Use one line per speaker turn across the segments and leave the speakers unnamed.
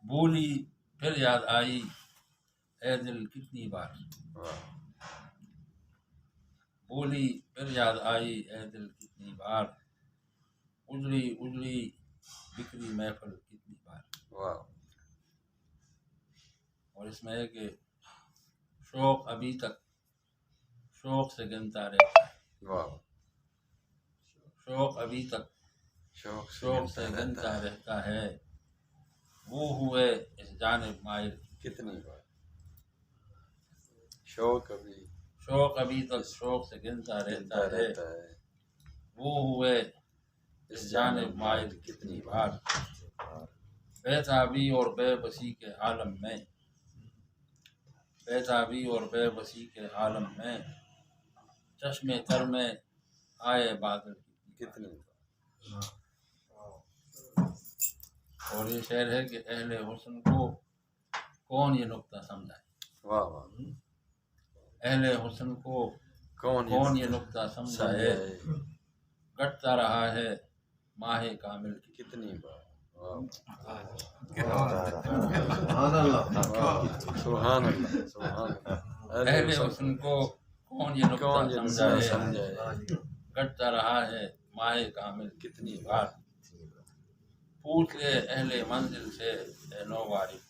بھولی پھر یاد آئی اے دل کتنی بار، بھولی پھر یاد آئی اے دل کتنی بار، اجڑی اجڑی بکھری محفل کتنی بار۔ اور اس میں ہے کہ شوق ابھی تک شوق سے گنتا رہتا ہے، شوق ابھی تک شوق سے گنتا رہتا ہے، وہ ہوئے اس جانب مائل
کتنی بار، شوق
ابھی تک شوق سے گنتا رہتا ہے، وہ ہوئے اس جانب مائل کتنی بار۔ بیتابی اور بے بسی کے عالم میں، بیتابی اور بے بسی کے عالم میں، چشم تر میں آئے بادل کتنی بار۔ اور یہ شعر ہے کہ اہل حسن کو کون یہ نکتہ سمجھائے، اہل حسن کو کون یہ نکتہ سمجھائے، گٹتا رہا ہے ماہ کامل
کتنی بار۔
سبحان اللہ۔ اہل حسن کو کون یہ نکتہ سمجھائے، گٹتا رہا ہے ماہ کامل کتنی بار۔ پوچھ لے اہل منزل سے اے نووارث،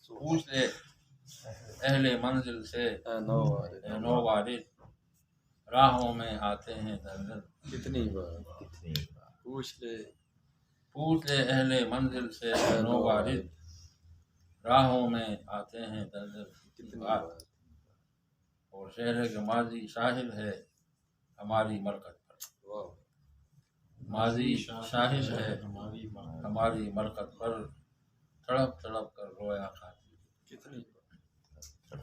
پوچھ لے اہل منزل سے اے نووارث، راہوں میں آتے ہیں در در
کتنی بار۔ پوچھ
لے اہل منزل سے اے نووارث، راہوں میں آتے ہیں در در کتنی بار۔ اور شعر ہے کہ ماضی شاہد ہے ہماری مرکت پر، ماضی شاہد ہے ہماری مرکت پر، تڑپ تڑپ کر رویا قاتل
کتنی بار۔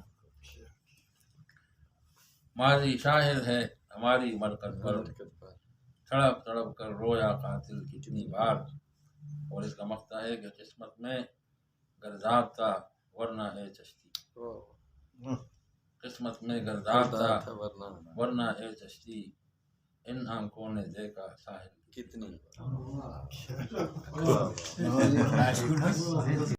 ماضی شاہد ہے ہماری مرکت پر، تڑپ تڑپ کر رویا قاتل کتنی بار۔ اور اس کا مقطع ہے کہ قسمت میں گرداب تھا ورنہ ہے چشتی، قسمت میں گرداب تھا ورنہ ہے چشتی، ان آنکھوں نے دیکھا ساحل
کتنی بار۔